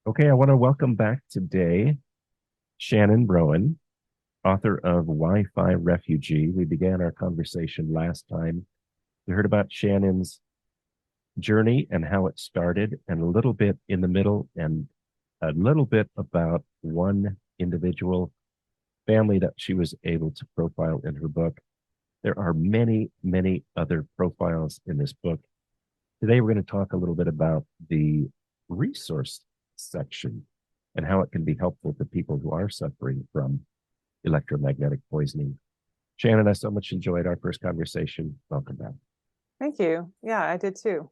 Okay, I want to welcome back today Shannon Rowan, author of Wi-Fi Refugee. We began our conversation last time. We heard about Shannon's journey and how it started, and a little bit in the middle, and a little bit about one individual family that she was able to profile in her book. There are many, many other profiles in this book. Today, we're going to talk a little bit about the resource section and how it can be helpful to people who are suffering from electromagnetic poisoning. Shannon, I so much enjoyed our first conversation. Welcome back. Thank you. Yeah, I did too.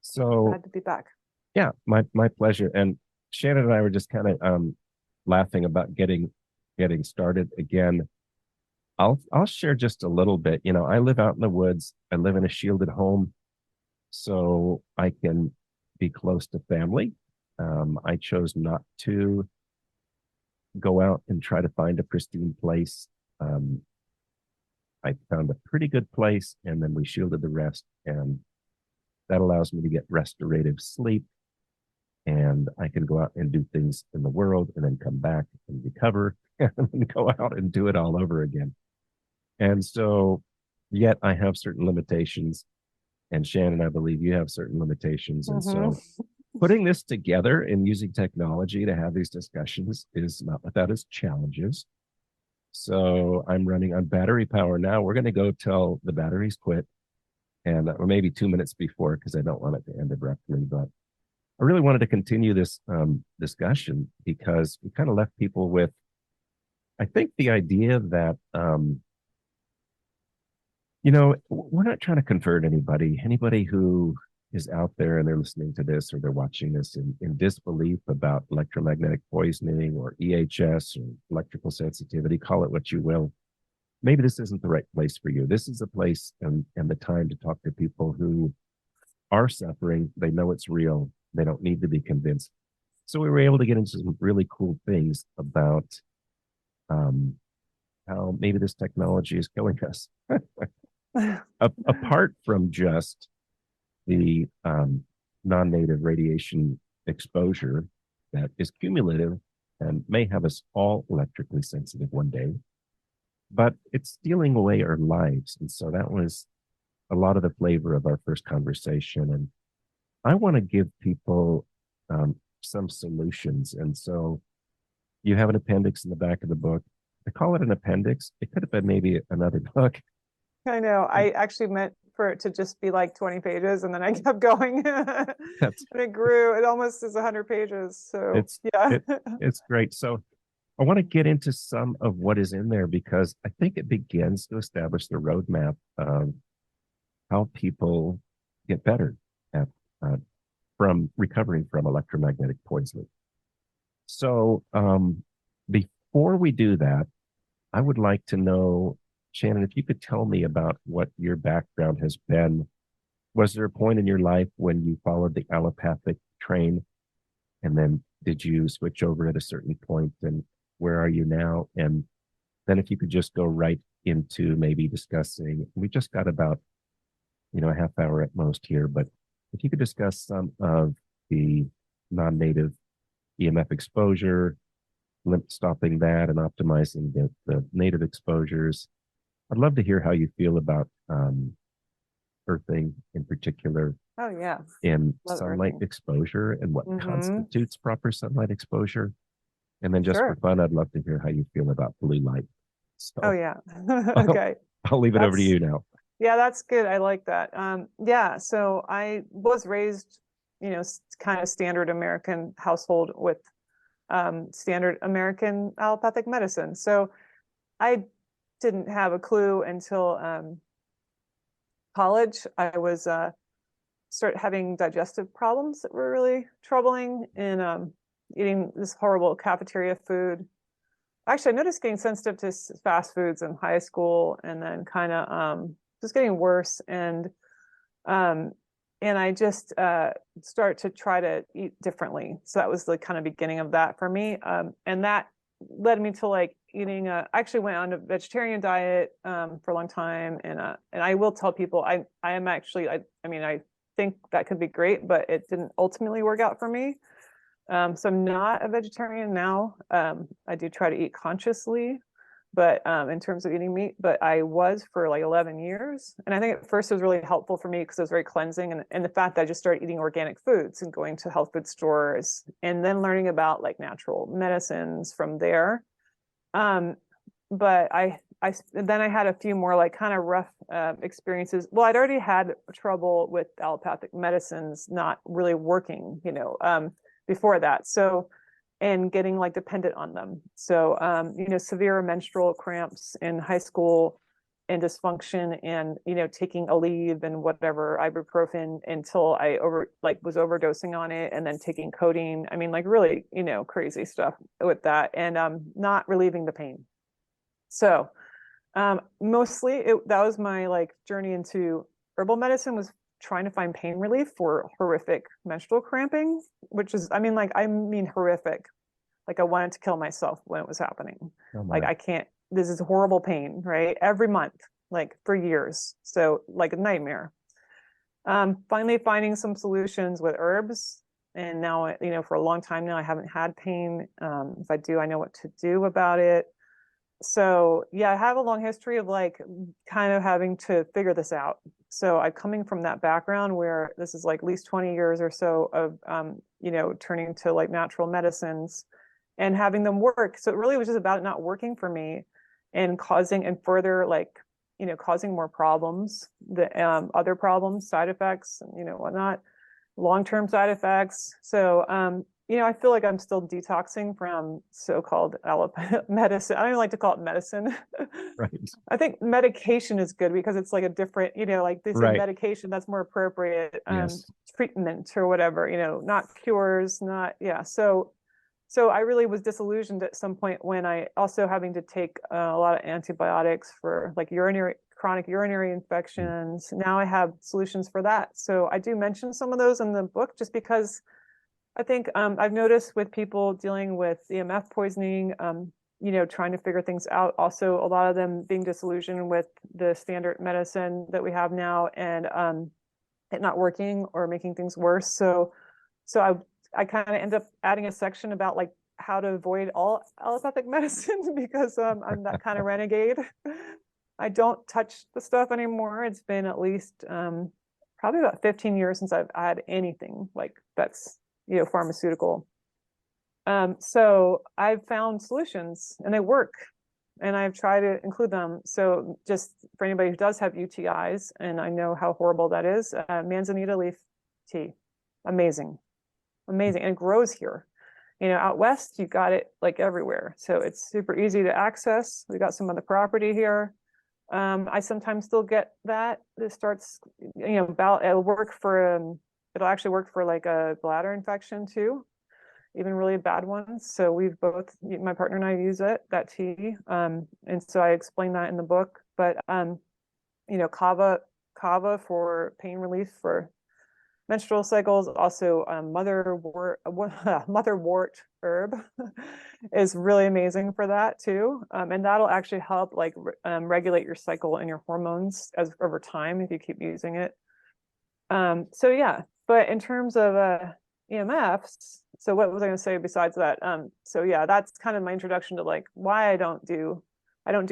So, Glad to be back. yeah, my pleasure. And Shannon and I were just kind of laughing about getting started again. I'll share just a little bit. You know, I live out in the woods. I live in a shielded home, so I can be close to family. I chose not to go out and try to find a pristine place. Um, I found a pretty good place, and then we shielded the rest, and that allows me to get restorative sleep, and I can go out and do things in the world, and then come back and recover, and then go out and do it all over again. And so, yet I have certain limitations, and Shannon, I believe you have certain limitations, and so putting this together and using technology to have these discussions is not without its challenges. So I'm running on battery power now. We're going to go till the batteries quit, and or maybe 2 minutes before, because I don't want it to end abruptly. But I really wanted to continue this discussion because we kind of left people with, I think, the idea that we're not trying to convert anybody who is out there and they're listening to this or they're watching this in disbelief about electromagnetic poisoning or EHS or electrical sensitivity, call it what you will. Maybe this isn't the right place for you. This is a place and the time to talk to people who are suffering. They know it's real. They don't need to be convinced. So we were able to get into some really cool things about how maybe this technology is killing us. Apart from just the non-native radiation exposure that is cumulative and may have us all electrically sensitive one day, but it's stealing away our lives. And so that was a lot of the flavor of our first conversation. And I want to give people some solutions. And so you have an appendix in the back of the book. I call it an appendix. It could have been maybe another book. I know. I actually meant for it to just be like 20 pages, and then I kept going. And it grew. It almost is 100 pages. So yeah. It's great. So I want to get into some of what is in there because I think it begins to establish the roadmap of how people get better at from recovering from electromagnetic poisoning. So before we do that, I would like to know, Shannon, if you could tell me about what your background has been. Was there a point in your life when you followed the allopathic train? And then did you switch over at a certain point? And where are you now? And then if you could just go right into maybe discussing, we just got about, a half hour at most here, but if you could discuss some of the non-native EMF exposure, stopping that and optimizing the native exposures. I'd love to hear how you feel about earthing in particular. Oh yeah. In Love sunlight earthing. exposure and what constitutes proper sunlight exposure. And then just for fun, I'd love to hear how you feel about blue light. So Oh yeah. Okay. I'll leave it over to you now. Yeah, that's good. I like that. Yeah, so I was raised, kind of standard American household with standard American allopathic medicine. So I didn't have a clue until college. I was start having digestive problems that were really troubling, and eating this horrible cafeteria food. Actually, I noticed getting sensitive to fast foods in high school, and then kind of just getting worse. And I just start to try to eat differently. So that was the kind of beginning of that for me. And that led me to like eating. I actually went on a vegetarian diet for a long time, and I will tell people I am actually. I mean, I think that could be great, but it didn't ultimately work out for me. So I'm not a vegetarian now. I do try to eat consciously, but in terms of eating meat, but I was for like 11 years. And I think at first it was really helpful for me because it was very cleansing. And the fact that I just started eating organic foods and going to health food stores and then learning about like natural medicines from there. But then I had a few more like kind of rough experiences. Well, I'd already had trouble with allopathic medicines not really working, before that. So, and getting like dependent on them. So, severe menstrual cramps in high school and dysfunction and, taking Aleve and whatever ibuprofen until I was overdosing on it and then taking codeine. I mean, like really, crazy stuff with that and not relieving the pain. So, mostly that was my like journey into herbal medicine was trying to find pain relief for horrific menstrual cramping, which is, I mean horrific. Like I wanted to kill myself when it was happening. Oh Like my. I can't, this is horrible pain, right? Every month, like for years. So like a nightmare. Finally finding some solutions with herbs. And now, for a long time now, I haven't had pain. If I do, I know what to do about it. So yeah, I have a long history of like kind of having to figure this out. So I'm coming from that background where this is like at least 20 years or so of turning to like natural medicines and having them work. So it really was just about it not working for me and causing and further like causing more problems, the other problems, side effects, and whatnot, long-term side effects. So I feel like I'm still detoxing from so-called allopathic medicine. I don't even like to call it medicine. Right. I think medication is good because it's like a different, like they say Right. medication, that's more appropriate, Yes. treatment or whatever, not cures, not, yeah. So I really was disillusioned at some point when I also having to take a lot of antibiotics for like chronic urinary Mm. infections. Now I have solutions for that. So I do mention some of those in the book just because I think I've noticed with people dealing with EMF poisoning, trying to figure things out. Also, a lot of them being disillusioned with the standard medicine that we have now and it not working or making things worse. So I kind of end up adding a section about like how to avoid all allopathic medicine because I'm that kind of renegade. I don't touch the stuff anymore. It's been at least probably about 15 years since I've had anything like that's pharmaceutical. So I've found solutions and they work and I've tried to include them. So just for anybody who does have UTIs, and I know how horrible that is, manzanita leaf tea, amazing, amazing. And it grows here. Out west, you got it like everywhere. So it's super easy to access. We got some of the property here. I sometimes still get that. It starts, it'll actually work for like a bladder infection too, even really bad ones. So we've both, my partner and I use that tea. And so I explain that in the book, but, kava for pain relief for menstrual cycles, also motherwort herb is really amazing for that too. And that'll actually help like regulate your cycle and your hormones over time if you keep using it. So yeah, but in terms of EMFs, so what was I going to say besides that? So yeah, that's kind of my introduction to like why I don't do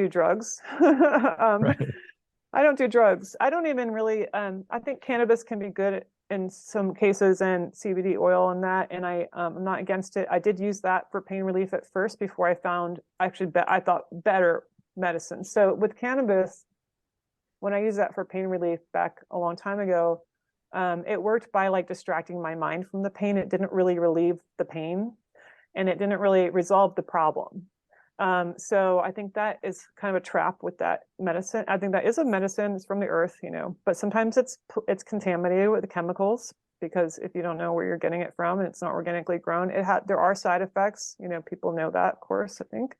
drugs. Right. I don't do drugs. I don't even really, I think cannabis can be good in some cases and CBD oil and that. And I'm not against it. I did use that for pain relief at first before I found I thought better medicine. So with cannabis, when I used that for pain relief back a long time ago, it worked by like distracting my mind from the pain. It didn't really relieve the pain and it didn't really resolve the problem. So I think that is kind of a trap with that medicine. I think that is a medicine. It's from the earth, but sometimes it's contaminated with the chemicals because if you don't know where you're getting it from and it's not organically grown, there are side effects. People know that, of course, I think.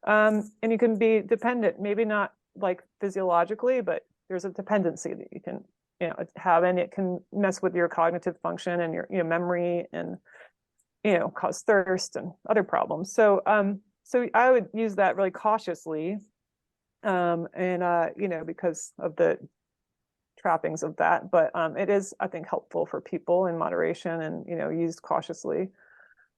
And you can be dependent, maybe not like physiologically, but there's a dependency that you can, have, and it can mess with your cognitive function and your, memory and, cause thirst and other problems. So I would use that really cautiously, because of the trappings of that. But it is, I think, helpful for people in moderation and used cautiously.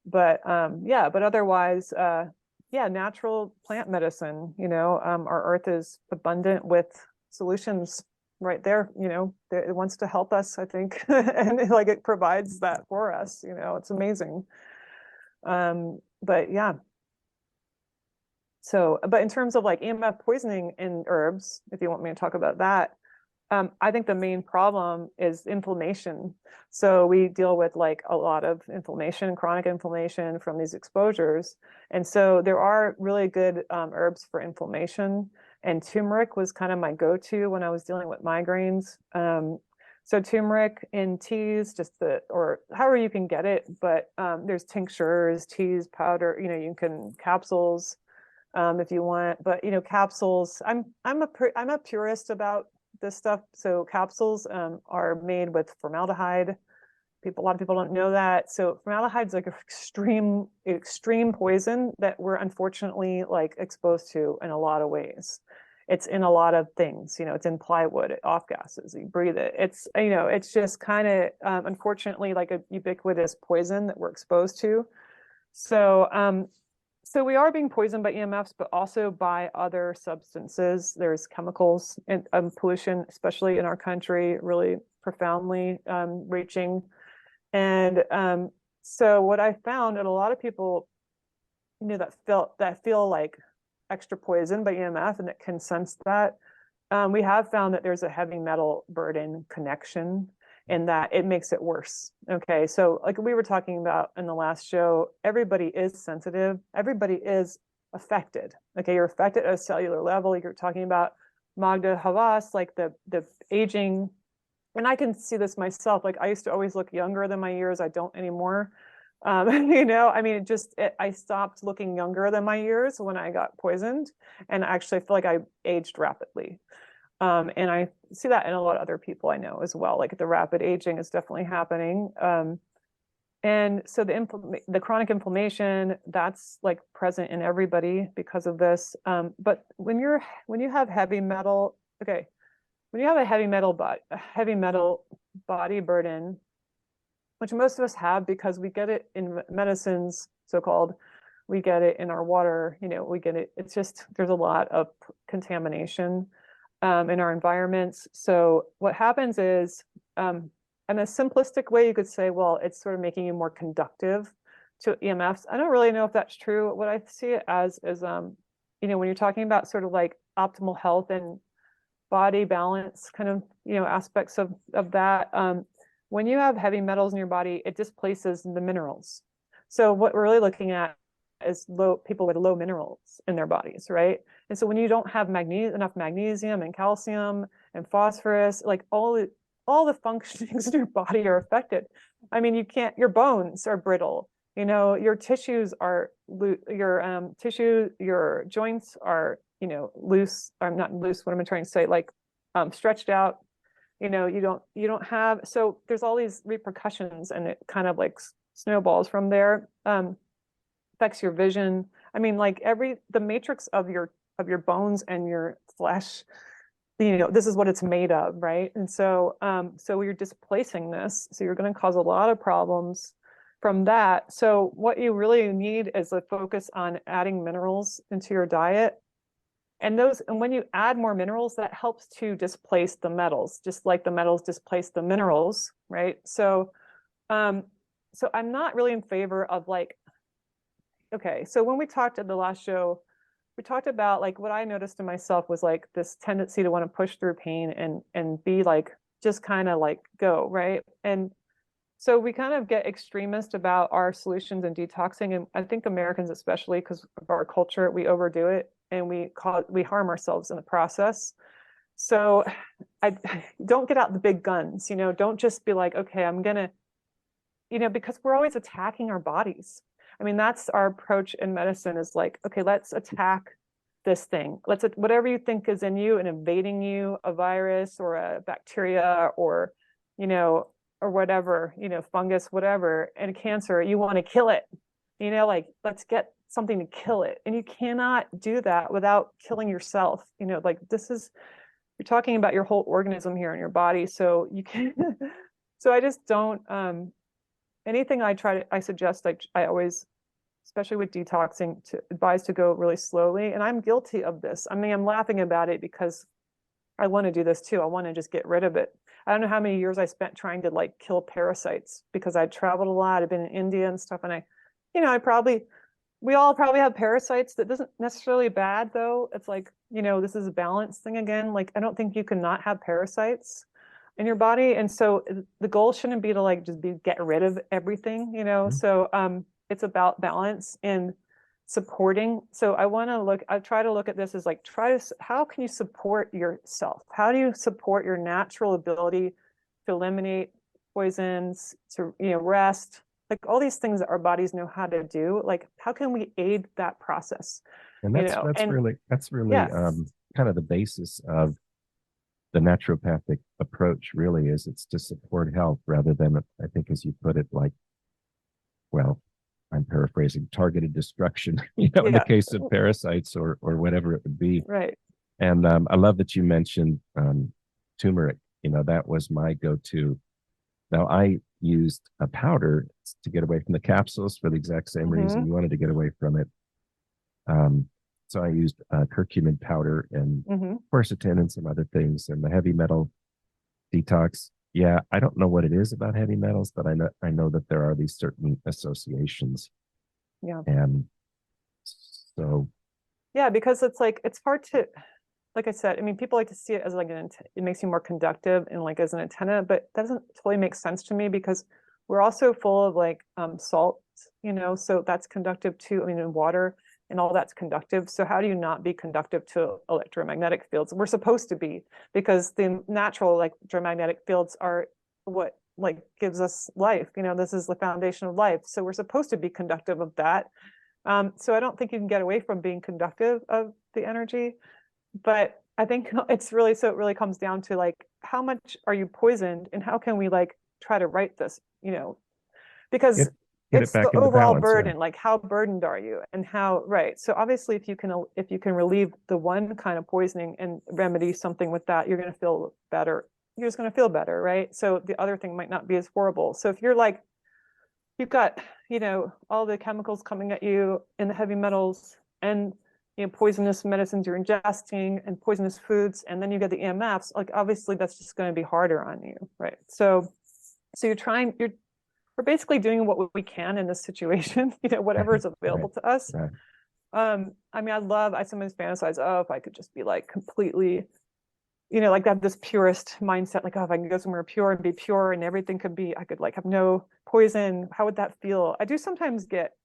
But yeah, but otherwise, yeah, natural plant medicine, our earth is abundant with solutions right there, it wants to help us, I think, and like it provides that for us, it's amazing. But yeah. So, but in terms of like EMF poisoning in herbs, if you want me to talk about that, I think the main problem is inflammation. So we deal with like a lot of inflammation, chronic inflammation from these exposures. And so there are really good herbs for inflammation. And turmeric was kind of my go-to when I was dealing with migraines. So turmeric in teas, or however you can get it, but there's tinctures, teas, powder, you can capsules if you want, but capsules. I'm a purist about this stuff. So capsules are made with formaldehyde. A lot of people don't know that. So formaldehyde is like an extreme poison that we're unfortunately like exposed to in a lot of ways. It's in a lot of things, it's in plywood, off gases, you breathe it. It's just kind of unfortunately like a ubiquitous poison that we're exposed to. So we are being poisoned by EMFs, but also by other substances. There's chemicals and pollution, especially in our country, really profoundly reaching. And so what I found, and a lot of people, that feel like extra poison by EMF and that can sense that, we have found that there's a heavy metal burden connection, and that it makes it worse. Okay, so like we were talking about in the last show, everybody is sensitive, everybody is affected. Okay, you're affected at a cellular level. You're talking about Magda Havas, like the aging, and I can see this myself. Like I used to always look younger than my years. I don't anymore. I mean, I stopped looking younger than my years when I got poisoned, and actually I feel like I aged rapidly. And I see that in a lot of other people I know as well. Like the rapid aging is definitely happening. And so the chronic inflammation, that's like present in everybody because of this. But when you have heavy metal, okay, when you have a heavy metal body burden, which most of us have because we get it in medicines, so-called, we get it in our water, we get it. It's just, there's a lot of contamination in our environments. So what happens is, in a simplistic way, you could say, well, it's sort of making you more conductive to EMFs. I don't really know if that's true. What I see it as is, when you're talking about sort of like optimal health and body balance kind of, aspects of that, when you have heavy metals in your body, it displaces the minerals. So what we're really looking at is people with low minerals in their bodies, right? And so when you don't have enough magnesium and calcium and phosphorus, like all the functionings in your body are affected. I mean, your bones are brittle, your tissues are your joints are, loose. I'm not loose. What am I trying to say? Like stretched out. You don't have. So there's all these repercussions, and it kind of like snowballs from there. Affects your vision. I mean, like the matrix of your bones and your flesh, this is what it's made of, right? And so you're displacing this, so you're going to cause a lot of problems from that. So what you really need is a focus on adding minerals into your diet, and when you add more minerals, that helps to displace the metals, just like the metals displace the minerals, right? So I'm not really in favor of like, okay, so when we talked at the last show, we talked about like what I noticed in myself was like this tendency to want to push through pain and be like, just kind of like go, right? And so we kind of get extremist about our solutions and detoxing. And I think Americans, especially because of our culture, we overdo it and we harm ourselves in the process. So I don't get out the big guns, don't just be like, okay, I'm gonna, because we're always attacking our bodies. I mean, that's our approach in medicine, is like, okay, let's attack this thing. Whatever you think is in you and invading you, a virus or a bacteria or, or whatever, fungus, whatever, and cancer, you want to kill it, like let's get something to kill it. And you cannot do that without killing yourself. Like you're talking about your whole organism here in your body. So you can, so I just don't, anything I suggest, I always, especially with detoxing, to advise to go really slowly. And I'm guilty of this. I mean, I'm laughing about it because I want to do this too. I want to just get rid of it. I don't know how many years I spent trying to like kill parasites because I traveled a lot. I've been in India and stuff. And we all probably have parasites. That doesn't necessarily bad though. It's like, this is a balance thing again. Like, I don't think you can not have parasites in your body. And so the goal shouldn't be to like just get rid of everything, Mhm. So it's about balance and supporting. So I try to look at this as like, how can you support yourself? How do you support your natural ability to eliminate poisons, to, rest, like all these things that our bodies know how to do? Like, how can we aid that process? And that's And really yeah, kind of the basis of the naturopathic approach. Really, is it's to support health rather than, I think, as you put it, like, well, I'm paraphrasing, targeted destruction. In the yeah, case of parasites or whatever it would be. right. And I love that you mentioned turmeric. That was my go-to. Now, I used a powder to get away from the capsules for the exact same reason Hmm. you wanted to get away from it. Um, so I used curcumin powder and Hmm. quercetin and some other things, and the heavy metal detox. Yeah, I don't know what it is about heavy metals, but I know that there are these certain associations, Yeah. and so Yeah, because it's like, it's hard to, like I said, I mean, people like to see it as like it makes you more conductive and like as an antenna, but that doesn't totally make sense to me because we're also full of like salt, so that's conductive too. I mean, in water and all that's conductive. So how do you not be conductive to electromagnetic fields? We're supposed to be, because the natural like electromagnetic fields are what like gives us life. This is the foundation of life. So we're supposed to be conductive of that. So I don't think you can get away from being conductive of the energy, but I think it really comes down to like, how much are you poisoned and how can we like try to right this, because get it it's back the into overall balance. Yeah, burden, like how burdened are you and how, right. So obviously if you can relieve the one kind of poisoning and remedy something with that, you're going to feel better. You're just going to feel better, right? So the other thing might not be as horrible. So if you're like, you've got, all the chemicals coming at you and the heavy metals and, poisonous medicines you're ingesting and poisonous foods, and then you get the EMFs, like obviously that's just going to be harder on you, right? So we're basically doing what we can in this situation, whatever is right, available to us. right. I mean, I sometimes fantasize, oh, if I could just be like completely, like have this purist mindset, like, oh, if I can go somewhere pure and be pure and everything could be, I could like have no poison. How would that feel? I do sometimes get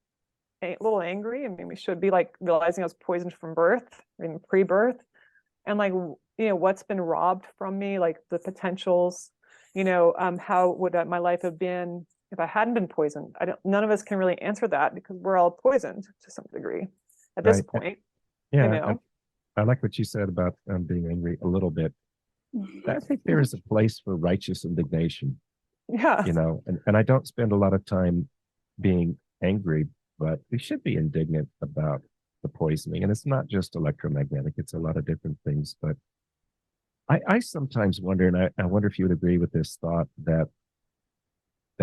a little angry. I mean, we should be like realizing I was poisoned from birth, in pre-birth, and like, what's been robbed from me, like the potentials, how would my life have been if I hadn't been poisoned? None of us can really answer that because we're all poisoned to some degree at this Right. point, you Yeah, know? I like what you said about being angry a little bit. I think there is a place for righteous indignation, Yeah. and I don't spend a lot of time being angry, but we should be indignant about the poisoning. And it's not just electromagnetic, it's a lot of different things. But I sometimes wonder, and I wonder if you would agree with this thought, that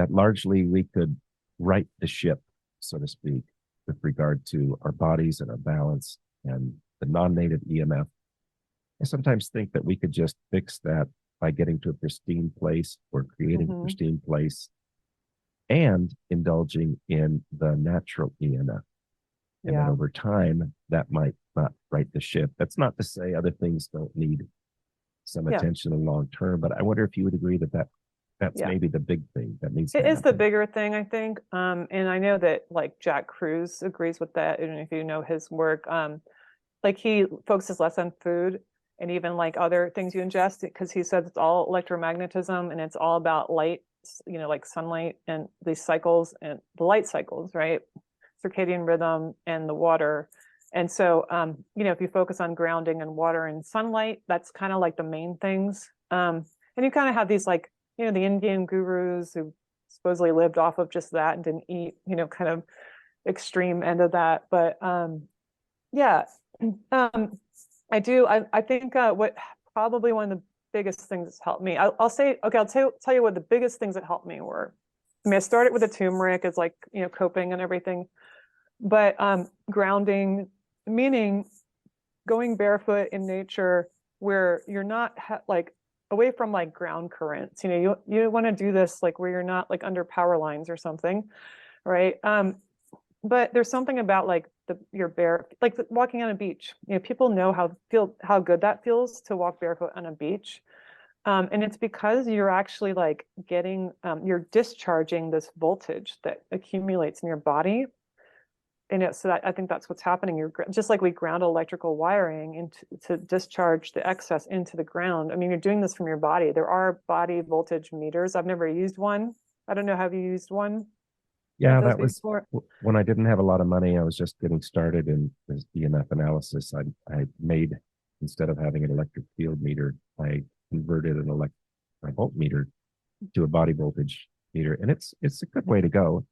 largely we could right the ship, so to speak, with regard to our bodies and our balance and the non-native EMF. I sometimes think that we could just fix that by getting to a pristine place or creating a Hmm. pristine place and indulging in the natural EMF. And then Yeah. over time, that might not right the ship. That's not to say other things don't need some Yeah. attention in long term, but I wonder if you would agree that's Yeah. maybe the big thing that needs to It is the happen. bigger thing, I think. And I know that like Jack Cruz agrees with that. I don't know if you know his work. Like he focuses less on food and even like other things you ingest because he says it's all electromagnetism and it's all about light, like sunlight and these cycles and the light cycles, right? Circadian rhythm and the water. And so, if you focus on grounding and water and sunlight, that's kind of like the main things. And you kind of have these like, the Indian gurus who supposedly lived off of just that and didn't eat, kind of extreme end of that. But yeah, I do. I think what probably one of the biggest things that's helped me. I'll say, okay, I'll tell you what the biggest things that helped me were. I started with the turmeric as like, coping and everything, but grounding, meaning going barefoot in nature where you're not like away from like ground currents. You want to do this like where you're not like under power lines or something, right? But there's something about like your bare, like walking on a beach. People know how good that feels to walk barefoot on a beach. And it's because you're actually like you're discharging this voltage that accumulates in your body. And so I think that's what's happening. You're just like we ground electrical wiring to discharge the excess into the ground. I mean, you're doing this from your body. There are body voltage meters. I've never used one. I don't know. Have you used one? Yeah, that was when I didn't have a lot of money. I was just getting started in this EMF analysis. I made, instead of having an electric field meter, I converted a voltmeter to a body voltage meter, and it's a good way to go.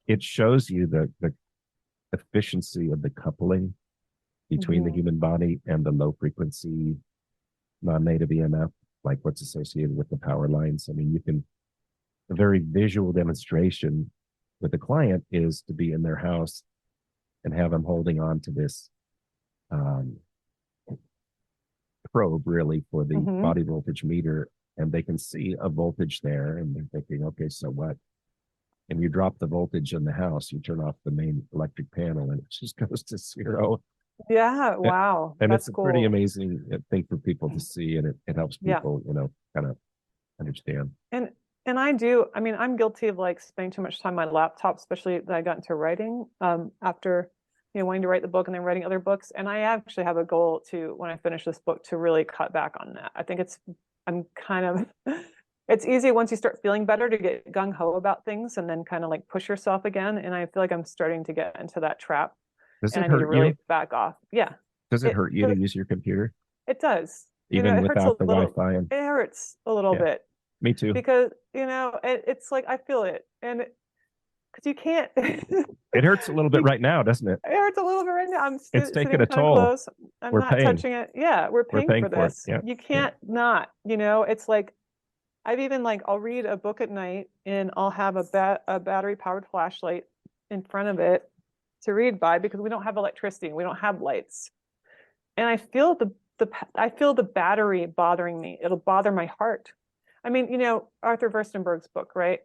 It shows you the efficiency of the coupling between the human body and the low frequency non-native EMF, like what's associated with the power lines. I mean, a very visual demonstration with the client is to be in their house and have them holding on to this probe really for the body voltage meter, and they can see a voltage there and they're thinking, okay, so what? And you drop the voltage in the house, you turn off the main electric panel and it just goes to zero. Yeah, wow. And that's it's a cool. pretty amazing thing for people to see, and it helps people, kind of understand. And I'm guilty of like spending too much time on my laptop, especially that I got into writing after, wanting to write the book and then writing other books. And I actually have a goal to, when I finish this book, to really cut back on that. I think it's easy once you start feeling better to get gung-ho about things and then kind of like push yourself again. And I feel like I'm starting to get into that trap. Does and it I need to hurt really you? back off. Yeah. Does it hurt you to use your computer? It does. Even without the Wi-Fi? It hurts a little bit. Me too. Because, it's like, I feel it. And because you can't. It hurts a little bit right now, doesn't it? It hurts a little bit right now. It's taking a toll. Close. We're not paying. touching it. Yeah, we're paying for this. Yeah. You can't not, it's like, I've even like, I'll read a book at night and I'll have a battery powered flashlight in front of it to read by, because we don't have electricity and we don't have lights. And I feel the battery bothering me. It'll bother my heart. I mean, Arthur Verstenberg's book, right?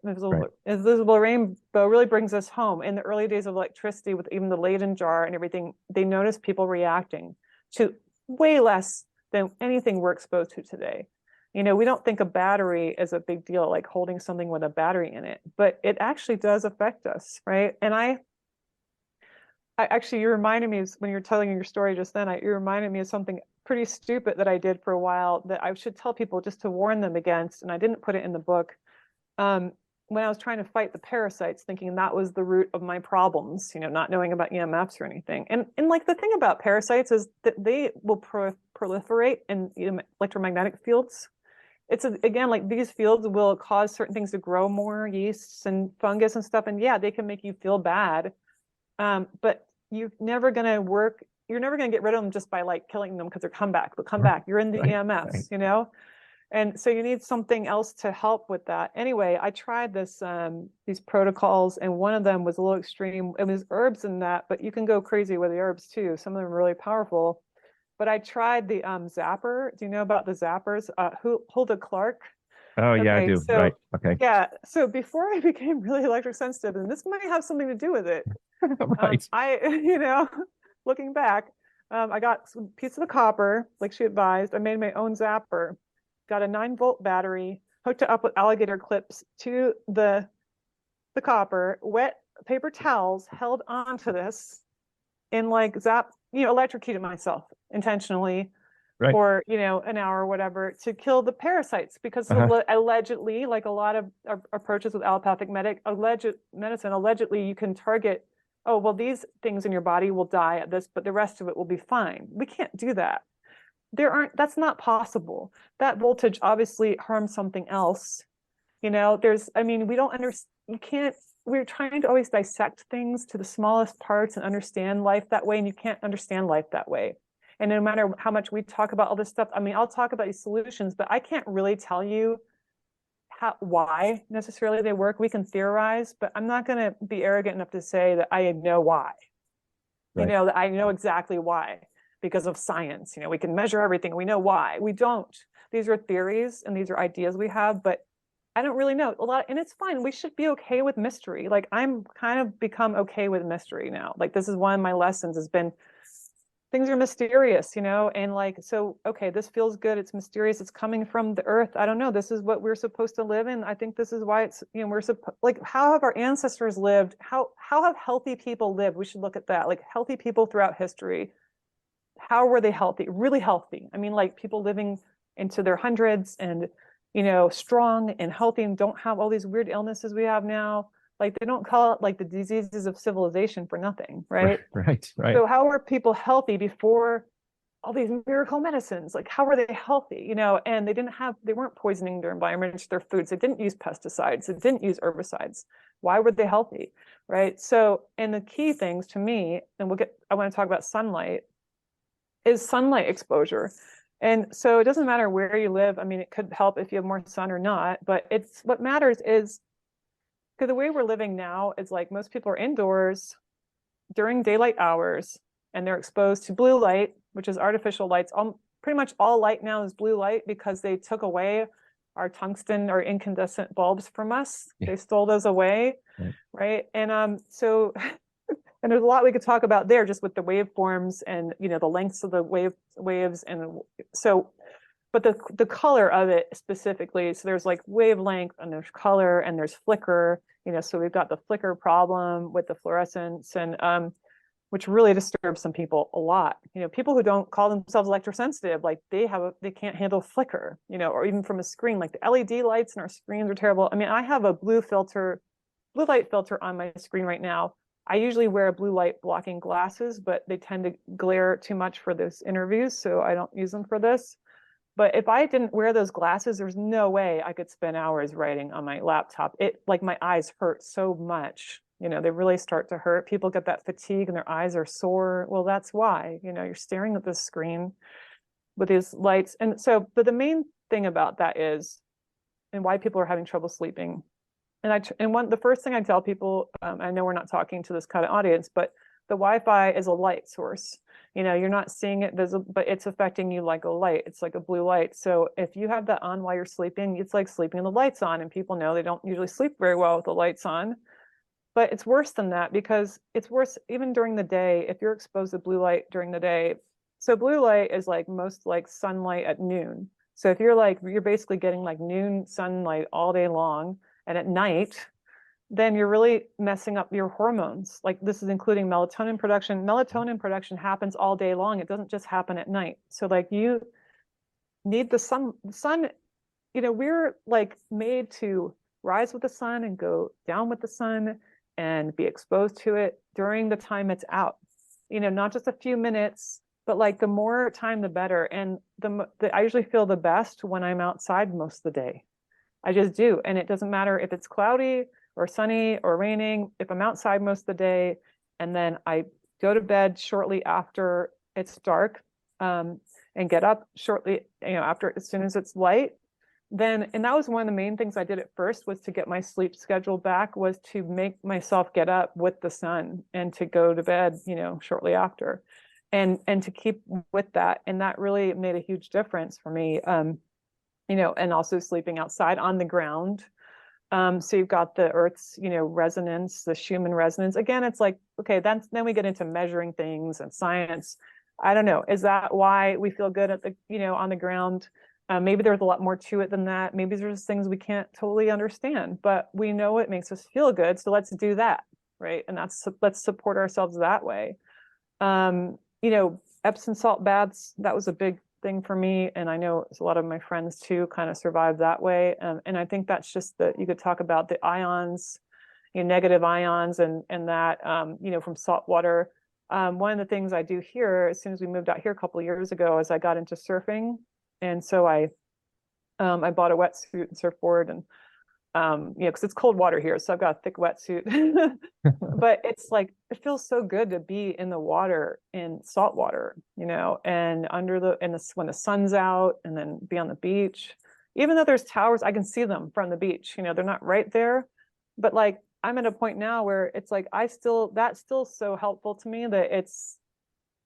Invisible Rainbow really brings us home. In the early days of electricity, with even the Leyden jar and everything, they noticed people reacting to way less than anything we're exposed to today. We don't think a battery is a big deal, like holding something with a battery in it, but it actually does affect us, right? And I actually, you reminded me, when you're telling your story just then, you reminded me of something pretty stupid that I did for a while that I should tell people just to warn them against, and I didn't put it in the book. When I was trying to fight the parasites, thinking that was the root of my problems, not knowing about EMFs or anything. And like the thing about parasites is that they will proliferate in electromagnetic fields. It's again, like these fields will cause certain things to grow more, yeasts and fungus and stuff. And yeah, they can make you feel bad. But you're never going to get rid of them just by like killing them because they'll come back. You're in the EMFs, And so you need something else to help with that. Anyway, I tried these protocols, and one of them was a little extreme. It was herbs in that, but you can go crazy with the herbs too. Some of them are really powerful. But I tried the zapper. Do you know about the zappers? Hulda Clark. Oh, yeah, I do. Right. Okay. Yeah. So before I became really electric sensitive, and this might have something to do with it. Right. Looking back, I got some piece of the copper, like she advised. I made my own zapper, got a 9-volt battery, hooked it up with alligator clips to the copper, wet paper towels held onto this, and like electrocuted myself intentionally, right, for an hour or whatever, to kill the parasites, because allegedly, like a lot of approaches with allopathic medicine, allegedly you can target, oh well, these things in your body will die at this, but the rest of it will be fine. We can't do that. That's not possible. That voltage obviously harms something else. We don't understand. We're trying to always dissect things to the smallest parts and understand life that way, and you can't understand life that way. And no matter how much we talk about all this stuff, I'll talk about these solutions, but I can't really tell you why necessarily they work. We can theorize, but I'm not going to be arrogant enough to say that I know why. Right. That I know exactly why, because of science. We can measure everything. We know why. We don't. These are theories and these are ideas we have, but I don't really know a lot, and it's fine. We should be okay with mystery. Like, I'm kind of become okay with mystery now. Like, this is one of my lessons has been things are mysterious, and like, so, okay, this feels good. It's mysterious. It's coming from the earth. I don't know. This is what we're supposed to live in. I think this is why it's, we're supposed, like, how have our ancestors lived? How have healthy people lived? We should look at that. Like, healthy people throughout history, how were they healthy? Really healthy. I mean, like, people living into their hundreds and, strong and healthy and don't have all these weird illnesses we have now. Like, they don't call it like the diseases of civilization for nothing, right? Right. So how were people healthy before all these miracle medicines? Like, how were they healthy? And they weren't poisoning their environment, their foods. They didn't use pesticides. They didn't use herbicides. Why were they healthy? Right. So, and the key things to me, and I want to talk about sunlight, is sunlight exposure. And so it doesn't matter where you live. I mean, it could help if you have more sun or not, but what matters is, because the way we're living now is like most people are indoors during daylight hours and they're exposed to blue light, which is artificial lights. Pretty much all light now is blue light because they took away our tungsten or incandescent bulbs from us. Yeah. They stole those away, right? And so and there's a lot we could talk about there, just with the waveforms and the lengths of the waves, and so, but the color of it specifically. So there's like wavelength, and there's color, and there's flicker. So we've got the flicker problem with the fluorescence, and which really disturbs some people a lot. People who don't call themselves electrosensitive, like they can't handle flicker. Or even from a screen, like the LED lights in our screens are terrible. I mean, I have a blue light filter on my screen right now. I usually wear blue light blocking glasses, but they tend to glare too much for those interviews, so I don't use them for this. But if I didn't wear those glasses, there's no way I could spend hours writing on my laptop. Like, my eyes hurt so much. They really start to hurt. People get that fatigue and their eyes are sore. Well, that's why, you're staring at this screen with these lights. And so, but the main thing about that is, and why people are having trouble sleeping, the first thing I tell people, I know we're not talking to this kind of audience, but the Wi-Fi is a light source. You're not seeing it visible, but it's affecting you like a light. It's like a blue light. So if you have that on while you're sleeping, it's like sleeping with the lights on, and people know they don't usually sleep very well with the lights on. But it's worse than that, because it's worse even during the day if you're exposed to blue light during the day. So blue light is like most like sunlight at noon. So if you're basically getting like noon sunlight all day long, and at night, then you're really messing up your hormones. Like, this is including melatonin production. Melatonin production happens all day long. It doesn't just happen at night. So like, you need the sun. The sun, we're like made to rise with the sun and go down with the sun and be exposed to it during the time it's out. Not just a few minutes, but like the more time, the better. And I usually feel the best when I'm outside most of the day. I just do. And it doesn't matter if it's cloudy or sunny or raining. If I'm outside most of the day, and then I go to bed shortly after it's dark, and get up shortly, after, as soon as it's light, then, and that was one of the main things I did at first, was to get my sleep schedule back, was to make myself get up with the sun and to go to bed, shortly after, and to keep with that. And that really made a huge difference for me. And also sleeping outside on the ground. So you've got the Earth's, resonance, the Schumann resonance. Again, it's like, okay, then we get into measuring things and science. I don't know. Is that why we feel good at the, on the ground? Maybe there's a lot more to it than that. Maybe there's things we can't totally understand, but we know it makes us feel good. So let's do that, right? And let's support ourselves that way. Epsom salt baths, that was a big thing for me, and I know a lot of my friends too kind of survive that way, and I think that's just you could talk about the ions, negative ions, and that from salt water. One of the things I do here, as soon as we moved out here a couple of years ago, is I got into surfing, and so I bought a wetsuit and surfboard, and because it's cold water here, so I've got a thick wetsuit. But it's like, it feels so good to be in the water, in salt water, and when the sun's out, and then be on the beach. even though there's towers, I can see them from the beach, you know, they're not right there, but like I'm at a point now where it's like that's still so helpful to me that it's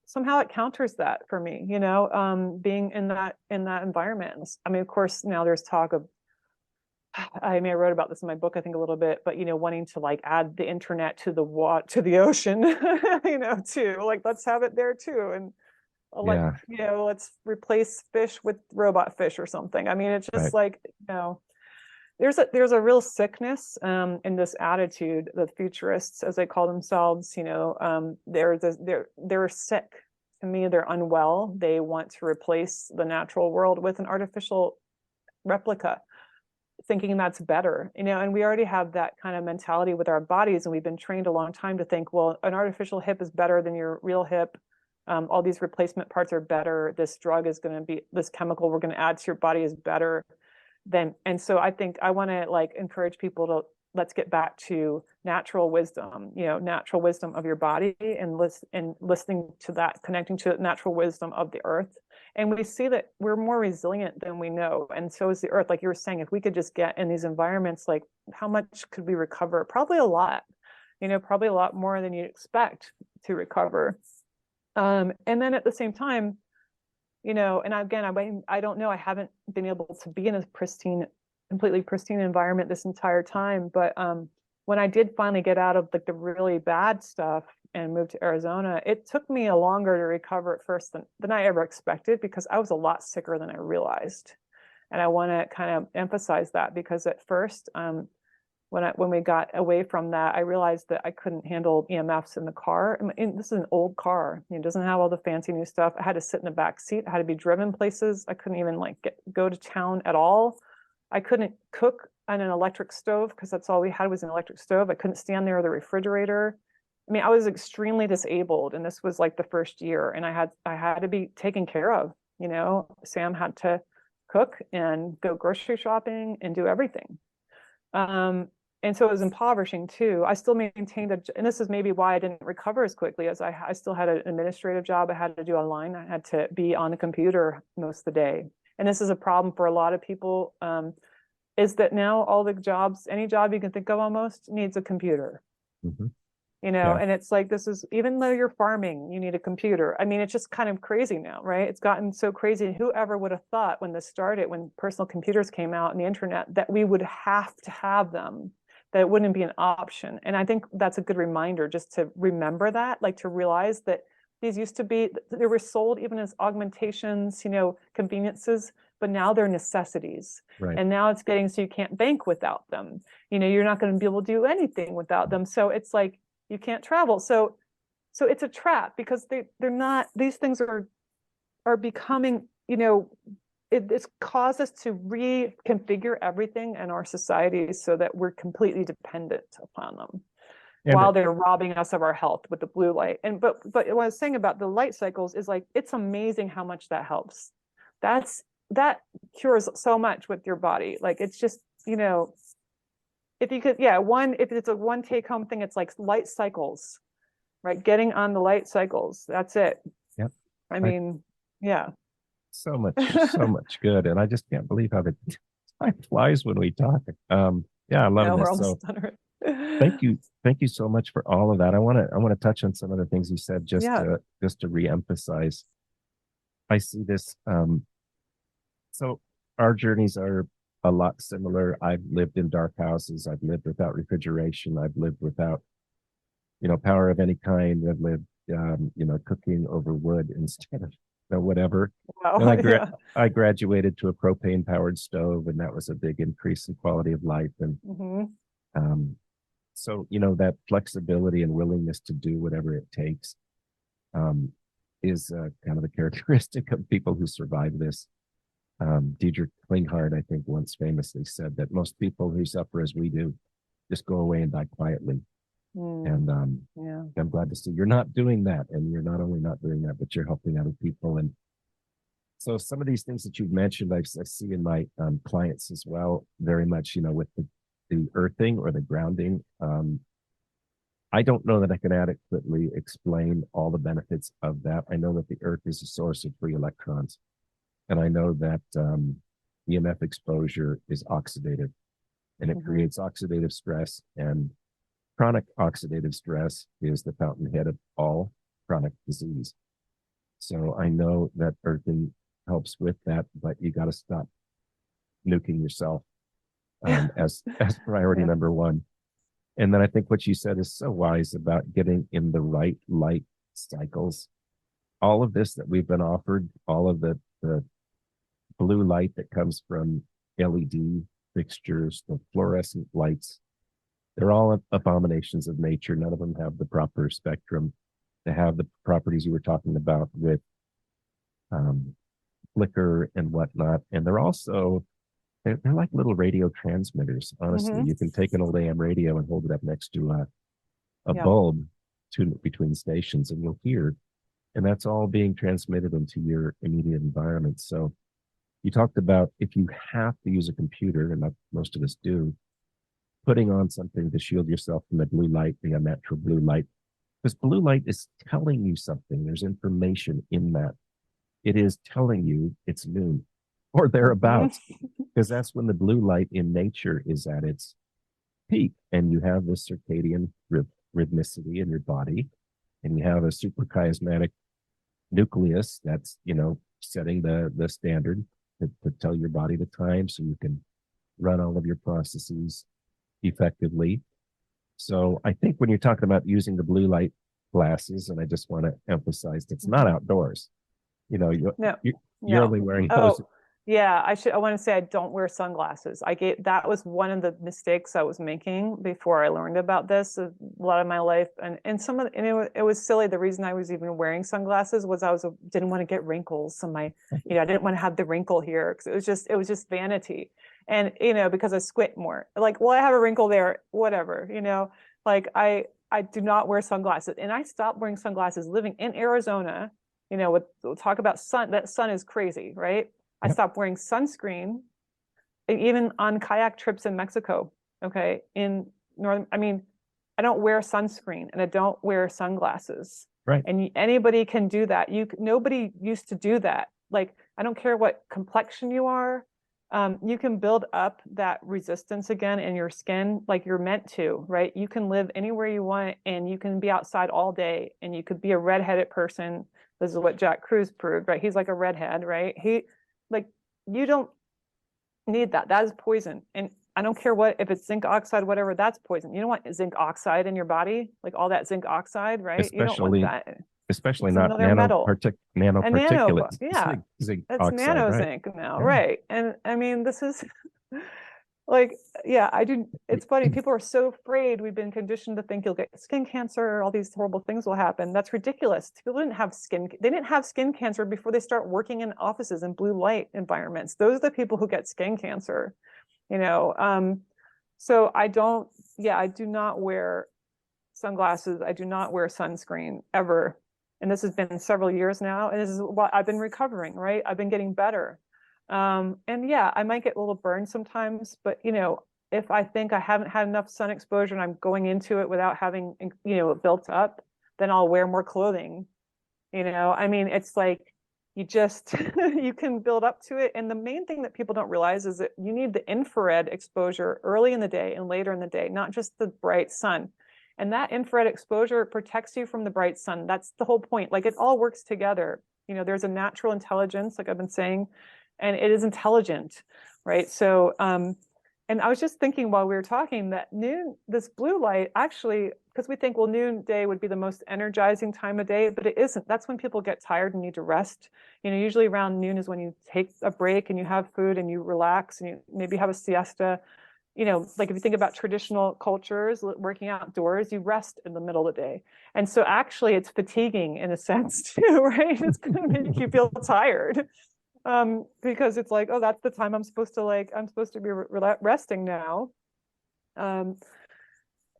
somehow it counters that for me, you know, being in that environment. I mean, of course, now there's talk of, I mean, I wrote about this in my book, I think a little bit, but you know, wanting to like add the internet to the ocean, you know, too, like let's have it there too, and like, Yeah. you know, let's replace fish with robot fish or something. I mean, it's just Right. like, you know, there's a real sickness in this attitude. The futurists, as they call themselves, you know, they're sick. To me, they're unwell. They want to replace the natural world with an artificial replica, thinking that's better, you know. And we already have that kind of mentality with our bodies, and we've been trained a long time to think, well, an artificial hip is better than your real hip. All these replacement parts are better. This drug is going to be, this chemical we're going to add to your body is better than. And so I think I want to like encourage people to, let's get back to natural wisdom, you know, natural wisdom of your body, and listening to that, connecting to the natural wisdom of the earth. And we see that we're more resilient than we know. And so is the earth. Like you were saying, if we could just get in these environments, like how much could we recover? Probably a lot, you know, probably a lot more than you'd expect to recover. And then at the same time, you know, and again, I don't know, I haven't been able to be in a completely pristine environment this entire time. But when I did finally get out of like the really bad stuff and moved to Arizona, it took me a longer to recover at first than I ever expected, because I was a lot sicker than I realized. And I want to kind of emphasize that, because at first, when we got away from that, I realized that I couldn't handle EMFs in the car. And this is an old car. It doesn't have all the fancy new stuff. I had to sit in the back seat. I had to be driven places. I couldn't even like go to town at all. I couldn't cook on an electric stove, because that's all we had was an electric stove. I couldn't stand there with a refrigerator. I mean, I was extremely disabled, and this was like the first year, and I had to be taken care of. You know, Sam had to cook and go grocery shopping and do everything. And so it was impoverishing too. I still maintained and this is maybe why I didn't recover as quickly, as I still had an administrative job I had to do online. I had to be on a computer most of the day. And this is a problem for a lot of people, is that now all the jobs, any job you can think of almost, needs a computer. Mm-hmm. You know, Yeah. and it's like, this is, even though you're farming, you need a computer. I mean, it's just kind of crazy now, right? It's gotten so crazy. Whoever would have thought when this started, when personal computers came out and the internet, that we would have to have them, that it wouldn't be an option. And I think that's a good reminder, just to remember that, like to realize that these used to be, they were sold even as augmentations, you know, conveniences, but now they're necessities. Right. And now it's getting so you can't bank without them. You know, you're not going to be able to do anything without them. So it's like, you can't travel. So it's a trap, because they're not, these things are becoming, you know, it's caused us to reconfigure everything in our society so that we're completely dependent upon them, while they're robbing us of our health with the blue light. And but what I was saying about the light cycles is like, it's amazing how much that helps. That cures so much with your body. Like, it's just, you know, if you could, yeah, if it's a one take home thing, it's like light cycles, right? Getting on the light cycles. That's it. Yep. I mean, yeah. So much good. And I just can't believe how the time flies when we talk. Yeah, I'm loving We're this. So almost done. thank you so much for all of that. I want to touch on some of the things you said, just to reemphasize. I see this. So our journeys are a lot similar. I've lived in dark houses. I've lived without refrigeration. I've lived without, you know, power of any kind. I've lived, you know, cooking over wood instead of, you know, whatever. Wow. And I graduated to a propane powered stove, and that was a big increase in quality of life. And so, you know, that flexibility and willingness to do whatever it takes is kind of a characteristic of people who survive this. Dietrich Klinghardt, I think, once famously said that most people who suffer as we do just go away and die quietly. And I'm glad to see you're not doing that. And you're not only not doing that, but you're helping other people. And so some of these things that you've mentioned, I see in my clients as well, very much, you know, with the earthing or the grounding. I don't know that I can adequately explain all the benefits of that. I know that the earth is a source of free electrons. And I know that EMF exposure is oxidative, and it creates oxidative stress. And chronic oxidative stress is the fountainhead of all chronic disease. So I know that earthing helps with that, but you got to stop nuking yourself as priority number one. And then I think what you said is so wise about getting in the right light cycles. All of this that we've been offered, all of the blue light that comes from LED fixtures, the fluorescent lights, they're all abominations of nature. None of them have the proper spectrum to have the properties you were talking about with flicker and whatnot. And they're also, they're like little radio transmitters, honestly. You can take an old AM radio and hold it up next to a bulb between stations, and you'll hear. And that's all being transmitted into your immediate environment. So you talked about if you have to use a computer, and most of us do, putting on something to shield yourself from the blue light, the unnatural blue light. Because blue light is telling you something. There's information in that. It is telling you it's noon or thereabouts, because that's when the blue light in nature is at its peak. And you have this circadian rhythmicity in your body, and you have a suprachiasmatic nucleus that's, setting the standard to tell your body the time so you can run all of your processes effectively. So I think when you're talking about using the blue light glasses, and I just want to emphasize it's not outdoors. You're only wearing those. Yeah, I want to say I don't wear sunglasses. That was one of the mistakes I was making before I learned about this a lot of my life. And it was silly. The reason I was even wearing sunglasses was didn't want to get wrinkles on my, I didn't want to have the wrinkle here, because it was just vanity. And, because I squint more, like, well, I have a wrinkle there, whatever, like I do not wear sunglasses. And I stopped wearing sunglasses living in Arizona. We'll talk about sun. That sun is crazy, right? I stopped wearing sunscreen, even on kayak trips in Mexico. Okay. I don't wear sunscreen, and I don't wear sunglasses. Right. And anybody can do that. Nobody used to do that. Like, I don't care what complexion you are. You can build up that resistance again in your skin like you're meant to, right? You can live anywhere you want, and you can be outside all day, and you could be a redheaded person. This is what Jack Cruz proved, right? He's like a redhead, right? You don't need that. That is poison. And I don't care if it's zinc oxide, whatever, that's poison. You don't want zinc oxide in your body, like all that zinc oxide, right? You don't want that. Especially not nanoparticulates. Yeah, zinc it's oxide, nano right? zinc now, right? And this is like, it's funny. People are so afraid. We've been conditioned to think you'll get skin cancer, all these horrible things will happen. That's ridiculous. They didn't have skin cancer before they start working in offices in blue light environments. Those are the people who get skin cancer, so I do not wear sunglasses. I do not wear sunscreen ever. And this has been several years now. And this is what I've been recovering, right? I've been getting better. I might get a little burned sometimes, but if I think I haven't had enough sun exposure and I'm going into it without having, it built up, then I'll wear more clothing. It's like you just, you can build up to it. And the main thing that people don't realize is that you need the infrared exposure early in the day and later in the day, not just the bright sun. And that infrared exposure protects you from the bright sun. That's the whole point. Like, it all works together. There's a natural intelligence, like I've been saying, and it is intelligent, right? So, and I was just thinking while we were talking that this blue light actually, because we think, well, noonday would be the most energizing time of day, but it isn't. That's when people get tired and need to rest. Usually around noon is when you take a break and you have food and you relax and you maybe have a siesta. Like if you think about traditional cultures, working outdoors, you rest in the middle of the day. And so actually it's fatiguing in a sense too, right? It's going to make you feel tired. Because it's like, oh, that's the time I'm supposed to be resting now.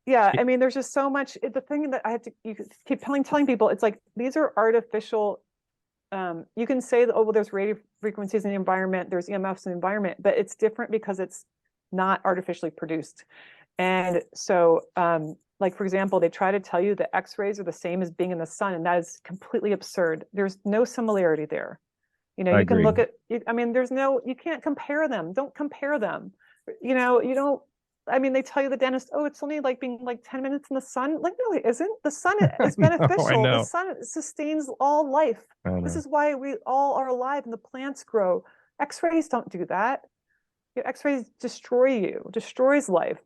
There's just so much. The thing that you keep telling people, it's like, these are artificial. You can say that, oh, well, there's radio frequencies in the environment, there's EMFs in the environment, but it's different because it's not artificially produced. And so, like, for example, they try to tell you that X-rays are the same as being in the sun, and that is completely absurd. There's no similarity there. You know, I you can agree. look at, I mean, you can't compare them. Don't compare them. You know, you don't, I mean, they tell you, the dentist, oh, it's only like being like 10 minutes in the sun. Like, no, it isn't. The sun is No, I beneficial. The know. sun sustains all life. I This know. is why we all are alive and the plants grow. X-rays don't do that. X-rays destroy you, destroys life.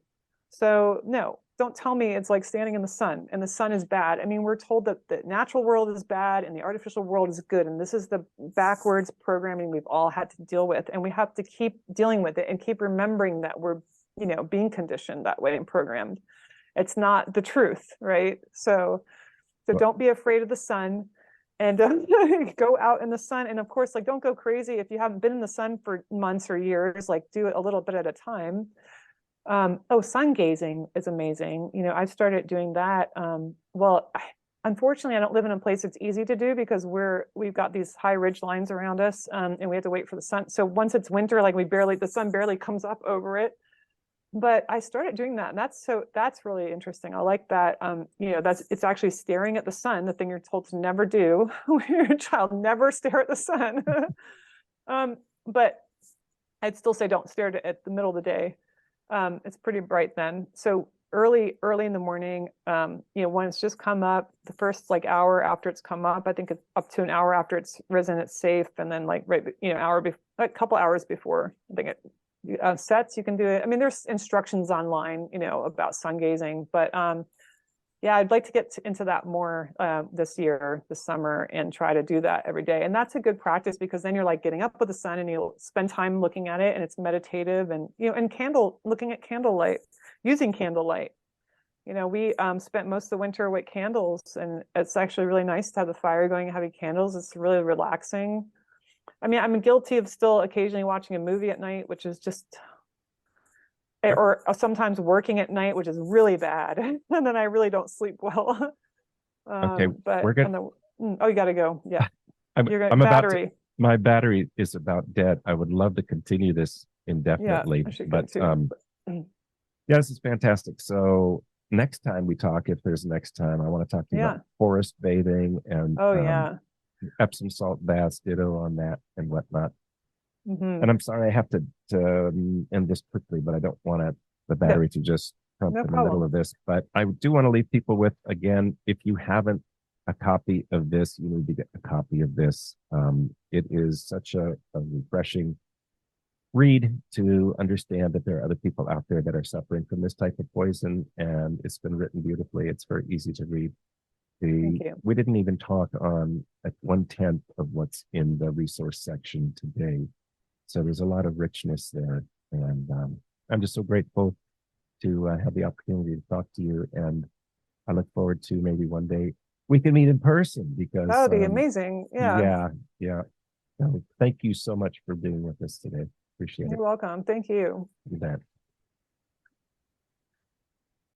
So no, don't tell me it's like standing in the sun and the sun is bad. I mean, we're told that the natural world is bad and the artificial world is good. And this is the backwards programming we've all had to deal with. And we have to keep dealing with it and keep remembering that we're, you know, being conditioned that way and programmed. It's not the truth, right? So Well, don't be afraid of the sun, and go out in the sun. And of course, like, don't go crazy if you haven't been in the sun for months or years. Like, do it a little bit at a time. Oh, sun gazing is amazing. You know, I've started doing that. Well, unfortunately, I don't live in a place it's easy to do because we've got these high ridge lines around us, and we have to wait for the sun. So once it's winter, like, the sun barely comes up over it. But I started doing that, and that's really interesting. I like that. You know, it's actually staring at the sun, the thing you're told to never do when you're a child, never stare at the sun. But I'd still say don't stare at the middle of the day. It's pretty bright then. So early in the morning, you know, when it's just come up, the first like hour after it's come up, I think it's up to an hour after it's risen, it's safe. And then like, right, you know, a couple hours before, I think it sets, you can do it. I mean, there's instructions online, you know, about sun gazing, but yeah, I'd like to get into that more this summer, and try to do that every day. And that's a good practice because then you're like getting up with the sun and you'll spend time looking at it, and it's meditative. And, you know, and looking at candlelight, using candlelight. You know, we spent most of the winter with candles, and it's actually really nice to have the fire going, having candles. It's really relaxing. I mean, I'm guilty of still occasionally watching a movie at night, which is just, or sometimes working at night, which is really bad. And then I really don't sleep well. okay, But we're good. Oh, you got to go. Yeah. I'm about to, Battery. my battery is about dead. I would love to continue this Yeah, indefinitely, I should go but too. yeah, this is fantastic. So next time we talk, if there's next time, I want to talk to you Yeah. about forest bathing and Oh, yeah. Epsom salt baths, ditto on that and whatnot. Hmm. And I'm sorry I have to end this quickly, but I don't want the battery to just trump No in the middle problem. of this. But I do want to leave people with, again, if you haven't a copy of this, you need to get a copy of this. It is such a refreshing read to understand that there are other people out there that are suffering from this type of poison, and it's been written beautifully. It's very easy to read. Thank you. We didn't even talk on at 1/10 of what's in the resource section today. So there's a lot of richness there. And I'm just so grateful to have the opportunity to talk to you. And I look forward to maybe one day we can meet in person because That would be amazing. Yeah. yeah. So thank you so much for being with us today. Appreciate it. You're welcome. Thank you. You bet.